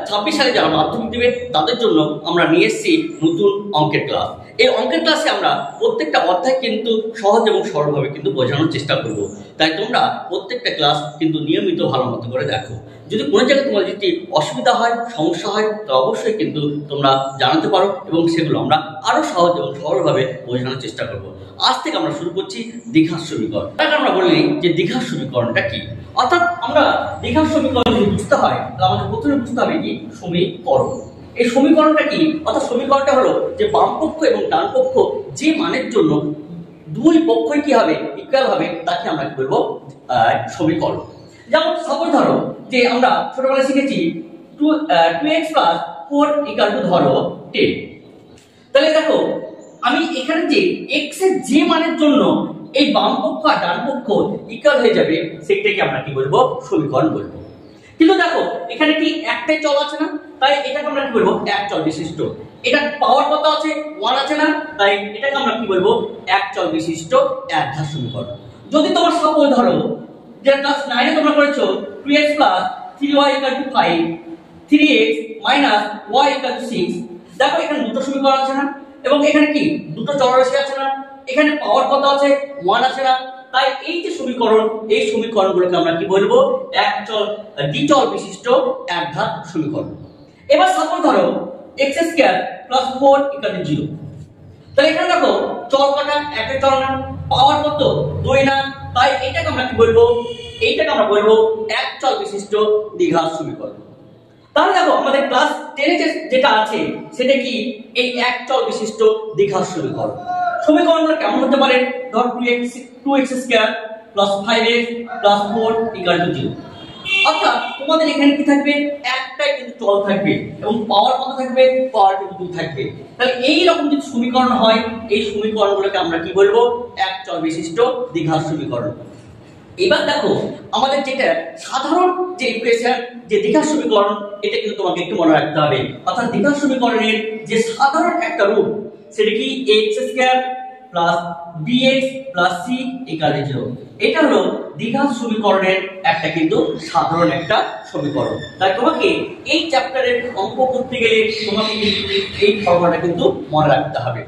2026 সালে যারা মাধ্যমিক দেবে তাদের জন্য আমরা নিয়ে এসেছি নতুন অঙ্কের ক্লাস। এই অঙ্কের ক্লাসে আমরা প্রত্যেকটা অধ্যায় কিন্তু সহজ এবং সরলভাবে কিন্তু বোঝানোর চেষ্টা করব। তাই তোমরা প্রত্যেকটা ক্লাস কিন্তু নিয়মিত ভালো মতো করে দেখো। যদি কোনো জায়গায় তোমার যদি অসুবিধা হয়, সমস্যা হয়, তো অবশ্যই কিন্তু তোমরা জানাতে পারো এবং সেগুলো আমরা আরো সহজ এবং সরলভাবে বোঝানোর চেষ্টা করব। আজ থেকে আমরা শুরু করছি দ্বিঘাত সমীকরণ। তাকে আমরা বলি যে দ্বিঘাত সমীকরণটা কি। অর্থাৎ আমরা দ্বিঘাত সমীকরণ যদি বুঝতে হয় তাহলে আমাদের প্রথমে বুঝতে হবে কি সমীকরণ। এই সমীকরণটা কি? অর্থাৎ সমীকরণটা হলো যে বাম পক্ষ এবং ডান পক্ষ যে মানের জন্য দুই পক্ষই কি হবে, ইকুয়াল হবে, তাকে আমরা কি বলবো সমীকরণ। যেমন সাপোজ ধরো যে আমরা ছোটবেলায় শিখেছি 2x + 4 = ধরো 10। তাহলে দেখো আমি এখানে যে x এর যে মানের জন্য এই বাম পক্ষ আর ডান পক্ষ ইকুয়াল হয়ে যাবে সেটাকে আমরা কি বলবো সমীকরণ বলবো। কিন্তু দেখো এখানে কি একটাই চল আছে না, তাই এটাকে আমরা কি বলবো এক চল বিশিষ্ট। এটা পাওয়ার কত আছে 1 আছে না, তাই এটাকে আমরা কি বলবো এক চল বিশিষ্ট একঘাত সমীকরণ। যদি তোমার সাপোজ ধরো যে ক্লাস 9 এ তোমরা করেছো 2x + 3y = 5 3x - y = 6। দেখো এখানে দুটো সমীকরণ আছে না, এবং এখানে কি দুটো চলরাশি আছে না, এখানে পাওয়ার কত আছে 1 আছে না, তাই এই যে সমীকরণ এই সমীকরণগুলোকে আমরা কি বলবো দ্বিচল বিশিষ্ট একঘাত সমীকরণ। এবার সাপোজ ধরো x² + 4 = 0। তাহলে এখানে দেখো চল কটা একটা চল না, পাওয়ার কত 2 না, তাই এটাকে আমরা কি বলবো এইটাকে আমরা বলবো এক চল বিশিষ্ট দ্বিঘাত সমীকরণ। তাহলে দেখো আমাদের ক্লাস 10 এ যেটা আছে সেটা কি এই এক চল বিশিষ্ট দ্বিঘাত সমীকরণ। সমীকরণগুলো কেমন হতে পারে? ধর 2x² + 5x + 4 = 0। অর্থাৎ তোমাদের এখানে কি থাকবে একটাই কিন্তু চল থাকবে এবং পাওয়ার কত থাকবে পাওয়ার কিন্তু 2 থাকবে। তাহলে এই রকম যদি সমীকরণ হয় এই সমীকরণগুলোকে আমরা কি বলবো এক চল বিশিষ্ট দ্বিঘাত সমীকরণ। এবার দেখো আমাদের যেটা সাধারণ যে ইকুয়েশন যে দ্বিঘাত সমীকরণ এটা কিন্তু তোমাকে একটু মনে রাখতে হবে। অর্থাৎ দ্বিঘাত সমীকরণের যে সাধারণ একটা রূপ সেটা কি ax² + bx + c = 0। এটা হলো দ্বিঘাত সমীকরণের একটা কিন্তু সাধারণ একটা সমীকরণ। তাই তোমাকে এই চ্যাপ্টারের অঙ্ক করতে গেলে তোমাকে এই ফর্মুলাটা কিন্তু মনে রাখতে হবে।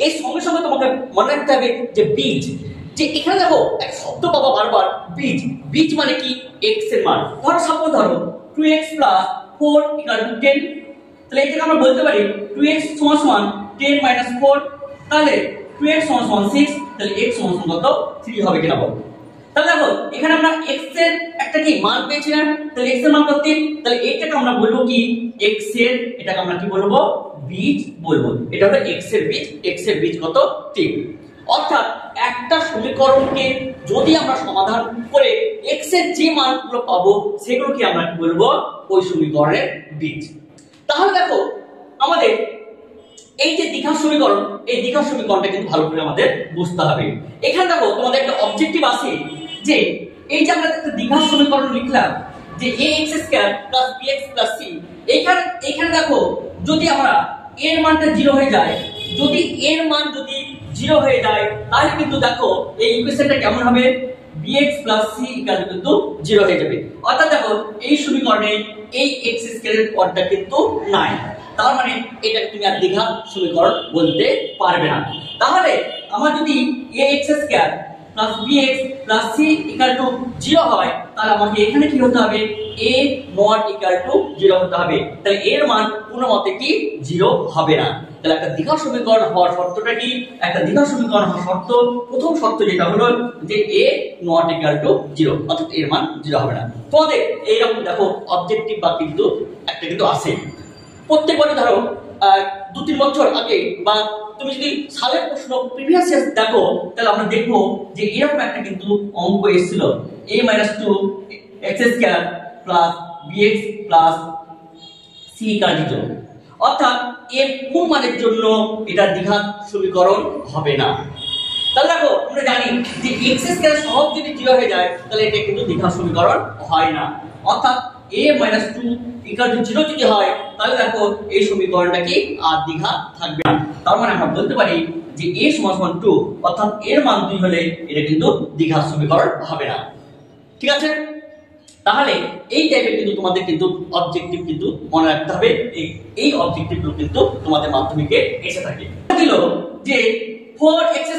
এই সঙ্গে সঙ্গে তোমাকে মনে রাখতে হবে যে বীজ, যে এখানে দেখো এক শব্দ পাবা বারবার বীজ। বীজ মানে কি x এর মান। ধরো সাপোজ ধরো 2x + 4 = 10। তাহলে এটাকে আমরা বলতে পারি 2x = 10 - 4। তাহলে 2x = 6। তাহলে x = কত 3 হবে কিনা বলো। তাহলে দেখো এখানে আমরা x এর একটা কি মান পেয়েছি না, তাহলে x এর মান কত 3। তাহলে এটাকে আমরা বলবো কি x এর, এটাকে আমরা কি বলবো বীজ বলবো। এটা হলো x এর বীজ, x এর বীজ কত 3। অর্থাৎ একটা সমীকরণকে যদি আমরা সমাধান করে x এর যে মানগুলো পাবো সেগুলোকে আমরা কি বলবো ওই সমীকরণের বীজ। তাহলে দেখো আমাদের এই যে দ্বিঘাত সমীকরণ এই দ্বিঘাত সমীকরণটা কিন্তু ভালো করে আমাদের বুঝতে হবে। এখানে দেখো তোমাদের একটা অবজেক্টিভ আছে যে এই যে আমরা একটা দ্বিঘাত সমীকরণ লিখলাম যে ax² + bx + c। এইখানে দেখো যদি আমরা এর মানটা 0 হয়ে যায়, যদি এর মান যদি 0 হয়ে যায় তাহলে কিন্তু দেখো এই ইকুয়েশনটা কেমন হবে bx + c = কিন্তু 0 হয়ে যাবে। অর্থাৎ দেখো এই সমীকরণে এই x² এর পদটা কিন্তু নাই, তার মানে এটাকে তুমি আর দ্বিঘাত সমীকরণ বলতে পারবে না। তাহলে আমার যদি ax² + bx + c = 0 হয় তাহলে আমাকে এখানে কি হতে হবে a mod = 0 হতে হবে। তাহলে এর মান কোনো মতে কি 0 হবে না। তাহলে একটা দ্বিঘাত সমীকরণ হওয়ার শর্তটা কি? একটা দ্বিঘাত সমীকরণ হওয়ার শর্ত প্রথম শর্ত যেটা হলো যে a not = 0, অর্থাৎ এর মান 0 হবে না। তোমাদের এইরকম দেখো অবজেক্টিভ বা কিন্তু একটা কিন্তু আছে প্রত্যেকবারে। ধরো 2-3 বছর আগে বা তুমি যদি সালের প্রশ্ন প্রিভিয়াস ইয়ার দেখো তাহলে আমরা দেখবো যে এরকম একটা কিন্তু অঙ্ক এসেছিল a - 2x² + bx + c = 0। অর্থাৎ এর কোন মানের জন্য এটা দ্বিঘাত সমীকরণ হবে না। তাহলে দেখো আমরা জানি যে x² সহগ যদি 0 হয়ে যায় তাহলে এটা কিন্তু দ্বিঘাত সমীকরণ হয় না। অর্থাৎ a - 2 = 0 যদি হয় তাহলে দেখো এই সমীকরণটা কি আর দ্বিঘাত থাকবে না। তার মানে আমরা বলতে পারি যে a = 2, অর্থাৎ এর মান 2 হলে এটা কিন্তু দ্বিঘাত সমীকরণ হবে না। ঠিক আছে। তাহলে এই টাইপের কিন্তু তোমাদের কিন্তু অবজেক্টিভ কিন্তু মনে রাখতে হবে। এই অবজেক্টিভগুলো কিন্তু তোমাদের মাধ্যমিকে এসে থাকে। দিল যে 4x²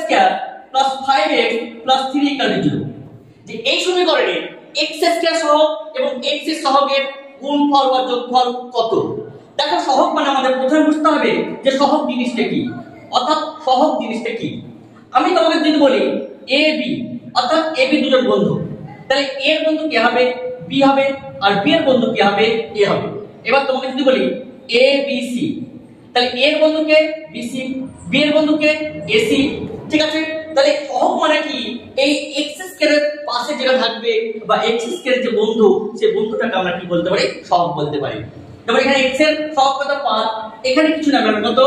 + 5x + 3 = 0, যে এই সমীকরণে x² সহগ এবং x এর সহগের গুণফল বা যোগফল কত। দেখো সহগ মানে আমাদের প্রথমে বুঝতে হবে যে সহগ জিনিসটা কি, অর্থাৎ সহগ জিনিসটা কি। আমি তোমাদের যদি বলি a b, অর্থাৎ a b দুজন বন্ধু, তাহলে a এর বন্ধু কি হবে, b হবে, আর b এর বন্ধু কি হবে, a হবে। এবার তোমাকে যদি বলি a b c, তাহলে a এর বন্ধুকে bc, b এর বন্ধুকে ac, ঠিক আছে। তাহলে সহগ মানে কি, এই x² এর পাশে যেটা থাকবে বা x² এর যে বন্ধু, সেই বন্ধুটাকে আমরা কি বলতে পারি, সহগ বলতে পারি। তারপর এখানে x এর সহগ কত 5, এখানে কিছু না, মানে কত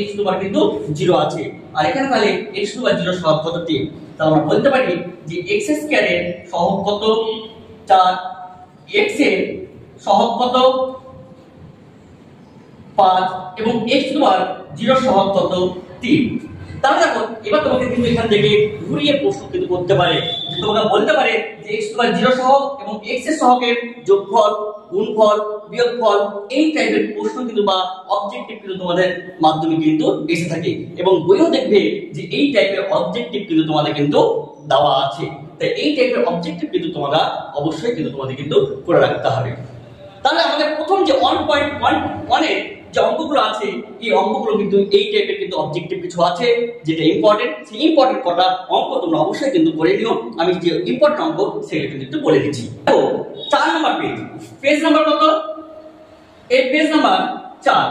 x² কিন্তু 0 আছে, আর এখানে তাহলে x² 0 সহগ কত 3। তাহলে আমরা বলতে পারি যে x² এর সহগ কত 4, x এর সহগ কত 5 এবং x² 0 সহগ কত 3। তাহলে দেখো এবার তোমাকে কিন্তু এখান থেকে ঘুরিয়ে প্রশ্ন কিন্তু করতে পারে, যে তোমাকে বলতে পারে যে x² 0 সহগ এবং x এর সহগের যোগফল, গুণফল, বিয়োগফল, এই টাইপের প্রশ্ন কিন্তু বা অবজেক্টিভ কিন্তু তোমাদের মাধ্যমে কিন্তু এসে থাকে, এবং বইও দেখবে যে এই টাইপের অবজেক্টিভ কিন্তু তোমাদের কিন্তু দেওয়া আছে। তাই এই টাইপের অবজেক্টিভ কিন্তু তোমরা অবশ্যই কিন্তু তোমাদের কিন্তু করে রাখতে হবে। তাহলে আমাদের প্রথম যে 1.1 এর যে অঙ্কগুলো আছে, এই অঙ্কগুলো কিন্তু এই টাইপের কিন্তু অবজেক্টিভ কিছু আছে যেটা ইম্পর্টেন্ট। সেই ইম্পর্টেন্ট কটা অঙ্ক তোমরা অবশ্যই কিন্তু করে নিও। আমি যে ইম্পর্টেন্ট অঙ্ক সেগুলো কিন্তু একটু বলে দিচ্ছি। তো 4 নম্বর পেজ নাম্বার কত, এই পেজ নাম্বার 4।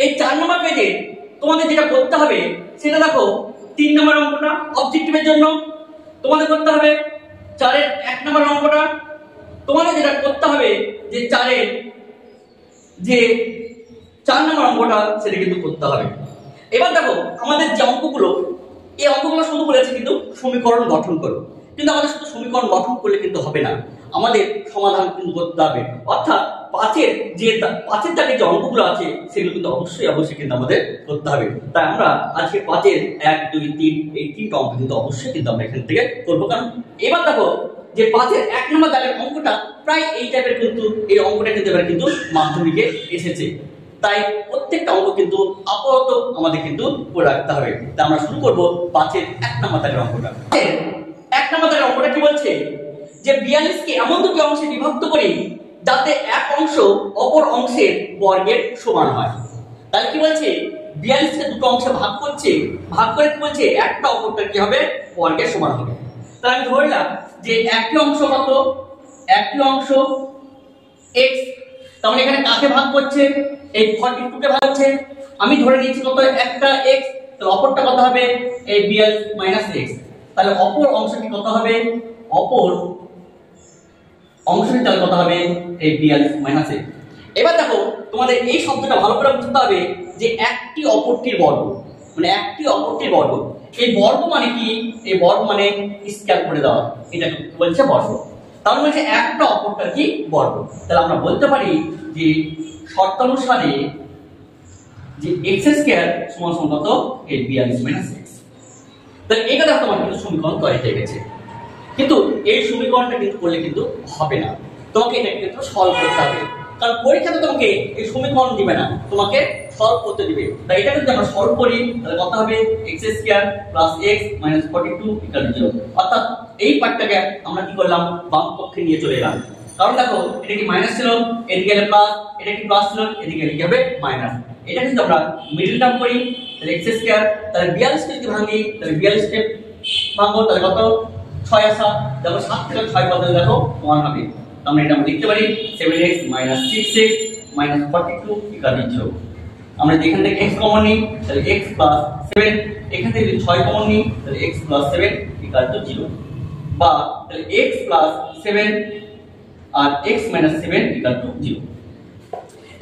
এই 4 নম্বর পেজে তোমাদের যেটা করতে হবে সেটা দেখো, 3 নম্বর অঙ্কটা অবজেক্টিভের জন্য তোমাদের করতে হবে। 4 এর 1 নম্বর অঙ্কটা তোমাদের যেটা করতে হবে যে 4 এর যে 4 নম্বর অঙ্কটা সেটা কিন্তু করতে হবে। এবার দেখো আমাদের যে অঙ্কগুলো, এই অঙ্কগুলো শুধু বলেছে কিন্তু সমীকরণ গঠন করো, কিন্তু আমাদের শুধু সমীকরণ গঠন করলে কিন্তু হবে না, আমাদের সমাধান কিন্তু করতে হবে। অর্থাৎ পাঁচের দাগের যে অঙ্কগুলো আছে সেগুলো কিন্তু অবশ্যই কিন্তু আমাদের করতে হবে। তাই আমরা আজকে 5-এর 1, 2, 3 এই 3টা অঙ্ক কিন্তু অবশ্যই কিন্তু আমরা এখান থেকে করবো। কারণ এবার দেখো যে 5-এর 1 নম্বর দাগের অঙ্কটা প্রায় এই টাইপের কিন্তু এই অঙ্কটা কিন্তু এবার কিন্তু মাধ্যমিকে এসেছে। তাই প্রত্যেকটা অঙ্ক কিন্তু আপাতত আমাদের কিন্তু করে রাখতে হবে। তাই আমরা শুরু করব 5-এর 1 নম্বর দাগের অঙ্কটা। 1 নম্বর দাগের অঙ্কটা কি বলছে, যে 42 কে এমন দুটি অংশে বিভক্ত করি যাতে এক অংশ অপর অংশের বর্গের সমান হয়। তাহলে কি বলছে, 42 কে দুটো অংশে ভাগ করছে, ভাগ করে কি বলছে, একটা অপরটা কি হবে, বর্গের সমান হবে। তাহলে আমি ধরলাম যে একটি অংশ কত, একটি অংশ x, তার মানে এখানে কাকে ভাগ করছে, এই 42 কে ভাগ করছে। আমি ধরে নিয়েছি কত, একটা x, তাহলে অপরটা কত হবে, এই 42 - x। তাহলে অপর অংশটি কত হবে, অপর অংশটি তাহলে কত হবে, এই 42 - x। এবার দেখো তোমাদের এই শব্দটা ভালো করে বুঝতে হবে যে একটি অপরটির বর্গ, মানে একটি অপরটির বর্গ। এই বর্গ মানে কি, এই বর্গ মানে স্কয়ার করে দেওয়া, এটা বলছে বর্গ। তাহলে বলছে একটা অপরটার কি বর্গ। তাহলে আমরা বলতে পারি যে শর্তানুসারে যে x² সমান কত, এই 42 - x। তাহলে এটা দেখো তোমার কিন্তু সমীকরণ তৈরি হয়ে গেছে। কিন্তু এই সমীকরণটা কিন্তু করলে কিন্তু হবে না, তোমাকে এটা কিন্তু সলভ করতে হবে। কারণ পরীক্ষাতে তোমাকে এই সমীকরণ দিবে না, তোমাকে সলভ করতে দিবে। তাই এটা যদি আমরা সলভ করি তাহলে কত হবে, x² + x - 42 = 0। অর্থাৎ এই পার্টটাকে আমরা কি করলাম, বাম পক্ষে নিয়ে চলে এলাম। কারণ দেখো এটা কি মাইনাস ছিল, এদিকে গেলে প্লাস, এটা কি প্লাস ছিল, এদিকে গেলে কি হবে মাইনাস। এটা যদি আমরা মিডল টার্ম করি তাহলে x², তাহলে 42 কে যদি ভাঙি তাহলে 42 কে ভাঙবো, তাহলে কত 6 আসা, দেখো 7 থেকে 6 বদলে দেখো 1 হবে। আমরা এটা আমরা লিখতে পারি 7x - 6x - 42 = 0। আমরা এখান থেকে x কমন নিই তাহলে x + 7, এখান থেকে যদি 6 কমন নিই তাহলে x + 7 = 0, বা তাহলে x + 7 আর x - 7 = 0।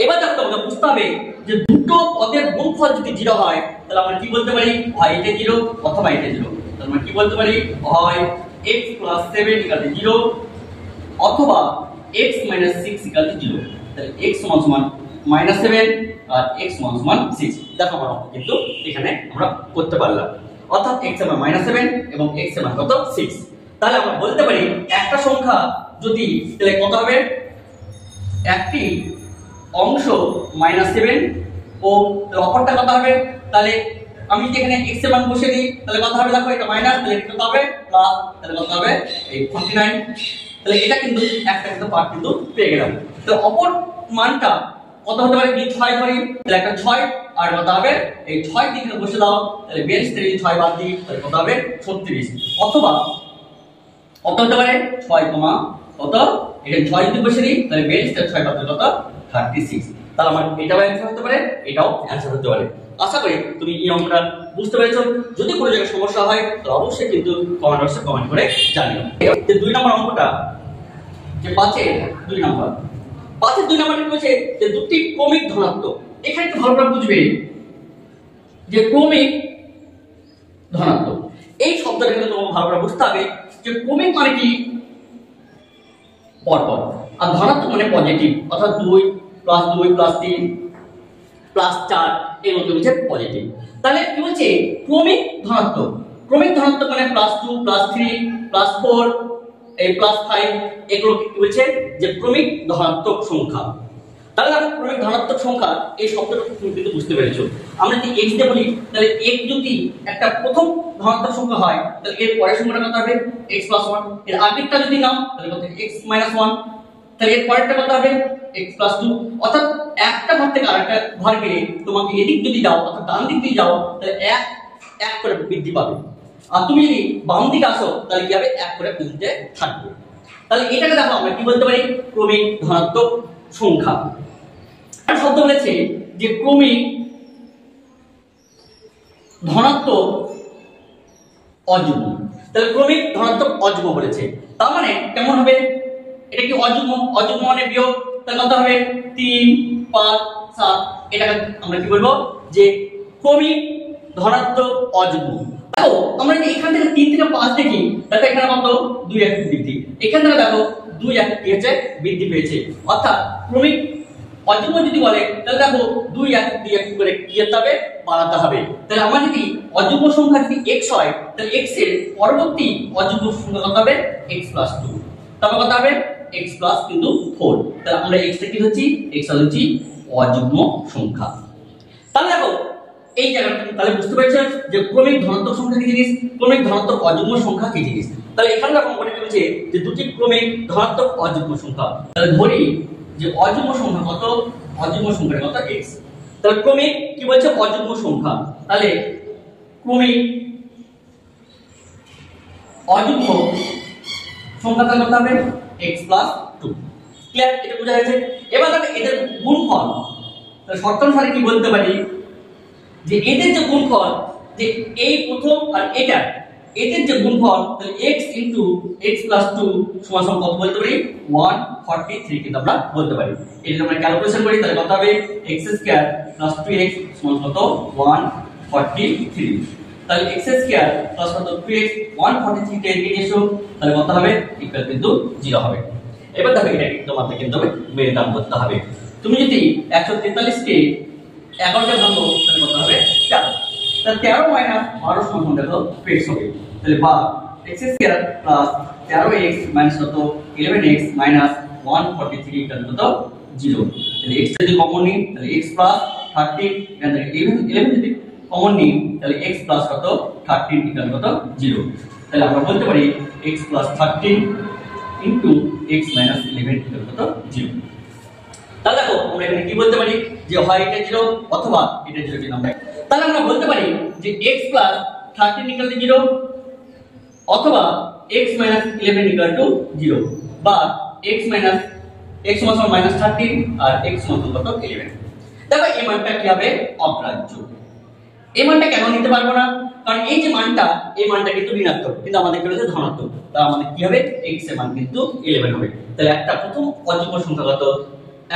এবার দেখো তোমাকে বুঝতে হবে যে দুটো পদের গুণফল যদি 0 হয় তাহলে আমরা কি বলতে পারি, হয় এটা 0 অথবা এটা 0। তাহলে আমরা কি বলতে পারি, হয় x + 7 = 0 অথবা x - 6 = 0। তাহলে x = -7 আর x = 6। দেখো আমরা কিন্তু এখানে আমরা করতে পারলাম। অর্থাৎ x এর মান -7 এবং x এর মান কত 6। তাহলে আমরা বলতে পারি একটা সংখ্যা যদি, তাহলে কত হবে, একটি অংশ -7 ও অপরটা কত হবে, তাহলে আমি যদি এখানে x এর মান বসিয়ে দিই তাহলে কত হবে, দেখো এটা মাইনাস, তাহলে এটা কত হবে প্লাস, তাহলে কত হবে এই 49। তাহলে এটা কিন্তু একটা একটা পার্ট কিন্তু পেয়ে গেলাম। তো অপর মানটা কত হতে পারে, 6 ধরি, তাহলে একটা 6 আর কত হবে এই 6 দিকে বসে দাও, তাহলে 42 থেকে 6 বাদ দিই তাহলে কত হবে 36। অথবা কত হতে পারে 6 কত, এখানে 6 যদি বসে দিই তাহলে 42 থেকে 6 বাদ দিলে কত 36। তাহলে আমার এটাও অ্যানসার হতে পারে, এটাও অ্যানসার হতে পারে। আশা করি তুমি এই অঙ্কটা বুঝতে পেরেছো। যদি কোনো জায়গায় সমস্যা হয় তাহলে অবশ্যই কিন্তু কমেন্ট বক্সে কমেন্ট করে জানিও। যে 2 নম্বর অঙ্কটা, যে 5-এর 2 নম্বর, 5-এর 2 নম্বরটা কি বলছে, যে দুটি ক্রমিক ধনাত্মক। এখানে একটু ভালো করে বুঝবে যে ক্রমিক ধনাত্মক এই শব্দটা কিন্তু তোমাকে ভালো করে বুঝতে হবে যে ক্রমিক মানে কি পরপর, আর ধনাত্মক মানে পজিটিভ, অর্থাৎ 2 + 2 + 3 + 4 এগুলো হচ্ছে পজিটিভ। তাহলে কি বলছে ক্রমিক ধনাত্মক, ক্রমিক ধনাত্মক মানে +2 +3 +4 এই +5 এগুলো কি বলছে যে ক্রমিক ধনাত্মক সংখ্যা। তাহলে আমরা ক্রমিক ধনাত্মক সংখ্যা এই শব্দটা তুমি কিন্তু বুঝতে পেরেছো। আমরা যদি x দিয়ে বলি তাহলে x যদি একটা প্রথম ধনাত্মক সংখ্যা হয় তাহলে এর পরের সংখ্যাটা কত হবে x + 1, এর আগেরটা যদি নাও তাহলে কত x - 1, তাহলে এর পরেরটা কত হবে x + 2। অর্থাৎ একটা ঘর থেকে আরেকটা ঘর গেলে তোমাকে এদিক যদি যাও অর্থাৎ ডান দিক দিয়ে যাও তাহলে এক করে বৃদ্ধি পাবে, আর তুমি যদি বাম দিকে আসো তাহলে কি হবে 1 করে বৃদ্ধি থাকবে। তাহলে এটাকে দেখো আমরা কি বলতে পারি, ক্রমিক ধনাত্মক সংখ্যা। শব্দ বলেছে যে ক্রমিক ধনাত্মক অযুগ্ম, তাহলে ক্রমিক ধনাত্মক অযুগ্ম বলেছে, তার মানে কেমন হবে, এটা কি অযুগ্ম, অযুগ্ম মানে বিয়োগ, তাহলে কত হবে 3 5 7, এটাকে আমরা কি বলবো যে ক্রমিক ধনাত্মক অযুগ্ম। দেখো আমরা যদি এখান থেকে 3 থেকে 5 দেখি দেখো এখানে কত 2 1 বৃদ্ধি, এখান থেকে দেখো 2 1 কি হচ্ছে বৃদ্ধি পেয়েছে, অর্থাৎ ক্রমিক অযুগ্ম যদি বলে তাহলে দেখো 2 1 2 1 করে কি করতে হবে বাড়াতে হবে। তাহলে আমরা যদি অযুগ্ম সংখ্যা যদি x হয় তাহলে x এর পরবর্তী অযুগ্ম সংখ্যা কত হবে x + 2, তারপর কত হবে x + কিন্তু 4। তাহলে আমরা x টা কি হচ্ছে x হচ্ছে অযুগ্ম সংখ্যা। তাহলে দেখো এই জায়গাটা তাহলে বুঝতে পারছো যে ক্রমিক ধনাত্মক সংখ্যা কি জিনিস, ক্রমিক ধনাত্মক অযুগ্ম সংখ্যা কি জিনিস। তাহলে এখানে দেখো মনে করেছে যে দুটি ক্রমিক ধনাত্মক অযুগ্ম সংখ্যা, তাহলে ধরি যে অযুগ্ম সংখ্যা কত, অযুগ্ম সংখ্যা কত x, তাহলে ক্রমিক কি বলছে অযুগ্ম সংখ্যা, তাহলে ক্রমিক অযুগ্ম সংখ্যা কত হবে x + 2। ক্লিয়ার, এটা বোঝা গেছে। এবার দেখো এদের গুণফল, তাহলে শর্ত অনুসারে কি বলতে পারি যে এদের যে গুণফল, যে এই প্রথম আর এটা এদের যে গুণফল, তাহলে x * x + 2 সমান কত বলতে পারি 143 কিন্তু আমরা বলতে পারি। এটা আমরা ক্যালকুলেশন করি তাহলে কত হবে x² + 2x সমান কত 143। তাহলে x² প্লাস কত 2x 143 কে এগিয়ে এসো তাহলে কত হবে ইকুয়াল কিন্তু 0 হবে। এবার দেখো এটা তোমাদের কিন্তু মেরে দাম করতে হবে। তুমি যদি 143 কে 11 তে ভাঙো তাহলে কত হবে 13, তাহলে 13 - 12 সমান দেখো 2x হবে। তাহলে বা x² প্লাস 13x মাইনাস কত 11x মাইনাস 143 ইকুয়াল কত 0। তাহলে x যদি কমন নিই তাহলে x প্লাস 13 এখান থেকে 11 যদি কমন নিই তাহলে x প্লাস কত 13 ইকুয়াল কত 0। তাহলে আমরা বলতে পারি x plus 13 into x minus 11 equal কত 0। তাহলে দেখো আমরা এখানে কি বলতে পারি যে হয় এটা 0 অথবা এটা 0 কি আমরা, তাহলে আমরা বলতে পারি যে x প্লাস 13 ইকুয়াল টু 0 অথবা x মাইনাস 11 ইকুয়াল টু 0 বা x মাইনাস x সমান মাইনাস 13 আর x সমান কত 11। দেখো এই মানটা কি হবে অগ্রাহ্য, এই মানটা কেন নিতে পারবো না, কারণ এই যে মানটা এই মানটা কিন্তু ঋণাত্মক কিন্তু আমাদের বলেছে ধনাত্মক, তাহলে আমাদের কি হবে x এর মান কিন্তু 11 হবে। তাহলে একটা প্রথম অযুগ্ম সংখ্যা কত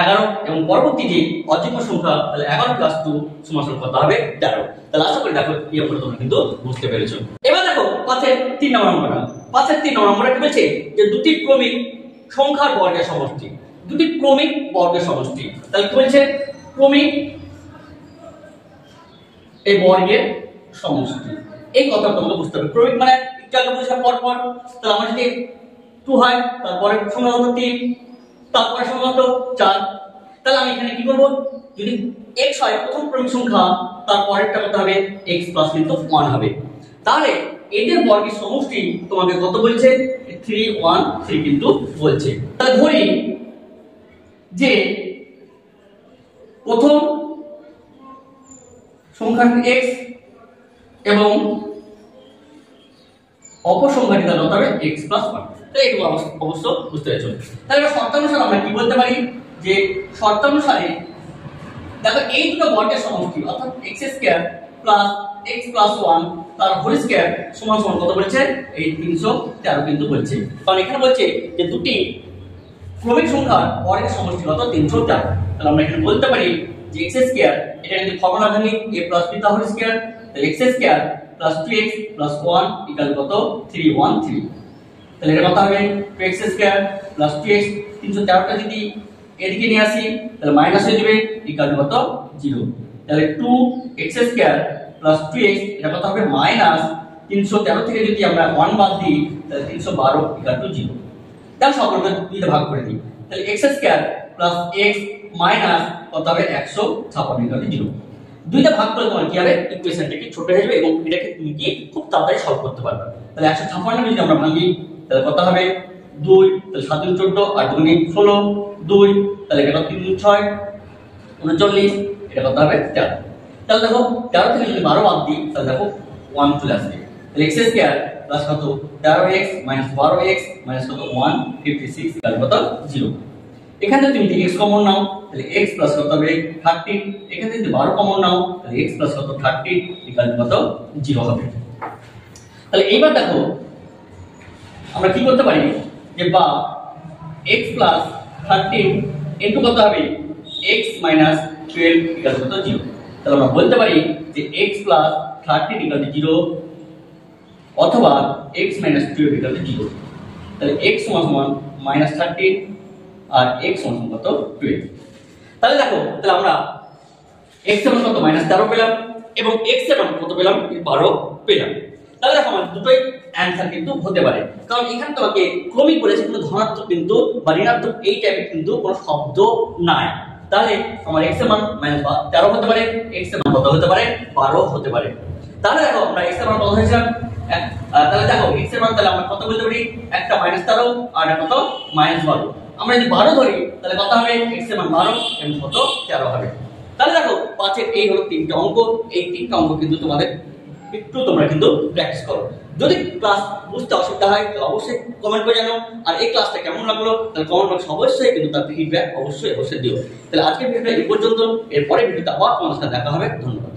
11 এবং পরবর্তী যে অযুগ্ম সংখ্যা তাহলে 11 + 2 সমান কত হবে 13। তাহলে আশা করি দেখো এই অঙ্কটা তোমরা কিন্তু বুঝতে পেরেছো। এবার দেখো 5-এর 3 নম্বর অঙ্কটা, 5-এর 3 নম্বর অঙ্কটা কি বলছে যে দুটি ক্রমিক সংখ্যার বর্গের সমষ্টি, দুটি ক্রমিক বর্গের সমষ্টি। তাহলে কি বলছে ক্রমিক এই বর্গের সমষ্টি, এই কথাটা তোমরা বুঝতে হবে। ক্রমিক মানে একটু আগে বলেছিলাম পরপর, তাহলে আমরা যদি 2 হয়, তারপরে সংখ্যা কত 3, তারপরে সংখ্যা কত 4। তাহলে আমি এখানে কি করব, যদি x হয় প্রথম ক্রমিক সংখ্যা, তারপরেরটা কত হবে x প্লাস কিন্তু 1 হবে। তাহলে এদের বর্গের সমষ্টি তোমাকে কত বলছে, 3 1 3 কিন্তু বলছে। তাহলে ধরি যে প্রথম সংখ্যাটি x এবং অপর সংখ্যাটি কত হবে x প্লাস 1। তাহলে এটুকু অবশ্য বুঝতে পেরেছো। তাহলে এবার শর্তানুসারে আমরা কি বলতে পারি, যে শর্তানুসারে দেখো এই দুটো বর্গের সমষ্টি অর্থাৎ x square plus x plus 1 তার হোল স্কয়ার সমান সমান কত বলছে, এই 313 কিন্তু বলছে। কারণ এখানে বলছে যে দুটি ক্রমিক সংখ্যার বর্গের সমষ্টি কত 313। তাহলে আমরা এখানে বলতে পারি যে x স্কয়ার, এটা যদি ফর্মুলা ভাঙি a প্লাস b তার হোল স্কয়ার, তাহলে x square plus 2x plus 1 equal কত 313। তাহলে এটা কত হবে 2x স্কয়ার প্লাস 2x, 313টা যদি এদিকে নিয়ে আসি তাহলে মাইনাস হয়ে যাবে ইকুয়াল কত 0। তাহলে 2x স্কয়ার প্লাস 2x এটা কত হবে মাইনাস 313 থেকে যদি আমরা 1 বাদ দিই তাহলে 312 ইকুয়াল টু 0। তাহলে সকলকে দুইটা ভাগ করে দিই, তাহলে x square plus x minus কত হবে 156 ইকুয়াল টু 0। দুইটা ভাগ করে তোমার কি হবে, ইকুয়েশনটা কি ছোট হয়ে যাবে এবং এটাকে তুমি কি খুব তাড়াতাড়ি সলভ করতে পারবে। তাহলে 156 যদি আমরা ভাঙি তাহলে কত হবে 2, তাহলে 7 × 14 আর 2 × 16 2, তাহলে এটা 3 × 6 39, এটা কত হবে 13। তাহলে দেখো 13 থেকে যদি 12 বাদ দিই তাহলে দেখো 1 চলে আসবে। তাহলে x স্কয়ার প্লাস কত 13x মাইনাস 12x মাইনাস কত 156 ইকুয়াল কত 0। এখান থেকে তুমি যদি x কমন নাও তাহলে x প্লাস কত হবে 13, এখান থেকে যদি 12 কমন নাও তাহলে x প্লাস কত 30 ইকুয়াল কত 0 হবে। তাহলে এইবার দেখো আমরা কি করতে পারি, যে বা x প্লাস 13 ইনটু কত হবে x মাইনাস 12 ইকুয়াল কত 0। তাহলে আমরা বলতে পারি যে x প্লাস 13 ইকুয়াল টু 0 অথবা x মাইনাস 12 ইকুয়াল টু 0। তাহলে x সমান সমান মাইনাস 13 আর x সমান কত 12। তাহলে দেখো তাহলে আমরা x এর মান কত মাইনাস 13 পেলাম এবং x এর মান কত পেলাম 12 পেলাম। তাহলে দেখো আমাদের দুটোই অ্যানসার কিন্তু হতে পারে, কারণ এখানে তোমাকে ক্রমিক বলেছে কিন্তু ধনাত্মক কিন্তু বা ঋণাত্মক এই টাইপের কিন্তু কোনো শব্দ নাই। তাহলে আমার x এর মান মাইনাস 13 হতে পারে, x এর মান কত হতে পারে 12 হতে পারে। তাহলে দেখো আমরা x এর মান কত হয়েছিলাম, তাহলে দেখো x এর মান তাহলে আমরা কত বলতে পারি, একটা মাইনাস 13 আর একটা কত মাইনাস 12। আমরা যদি 12 ধরি তাহলে কত হবে x এর মান 12 এবং কত 13 হবে। তাহলে দেখো 5 এর এই হলো 3টা অঙ্ক, এই 3টা অঙ্ক কিন্তু তোমাদের একটু তোমরা কিন্তু প্র্যাকটিস করো। যদি ক্লাস বুঝতে অসুবিধা হয় তাহলে অবশ্যই কমেন্ট করে জানাও, আর এই ক্লাসটা কেমন লাগলো তাহলে কমেন্ট বক্সে অবশ্যই কিন্তু তার ফিডব্যাক অবশ্যই দিও। তাহলে আজকের ভিডিওটা এই পর্যন্ত, এরপরে ভিডিওতে আবার তোমার সাথে দেখা হবে। ধন্যবাদ।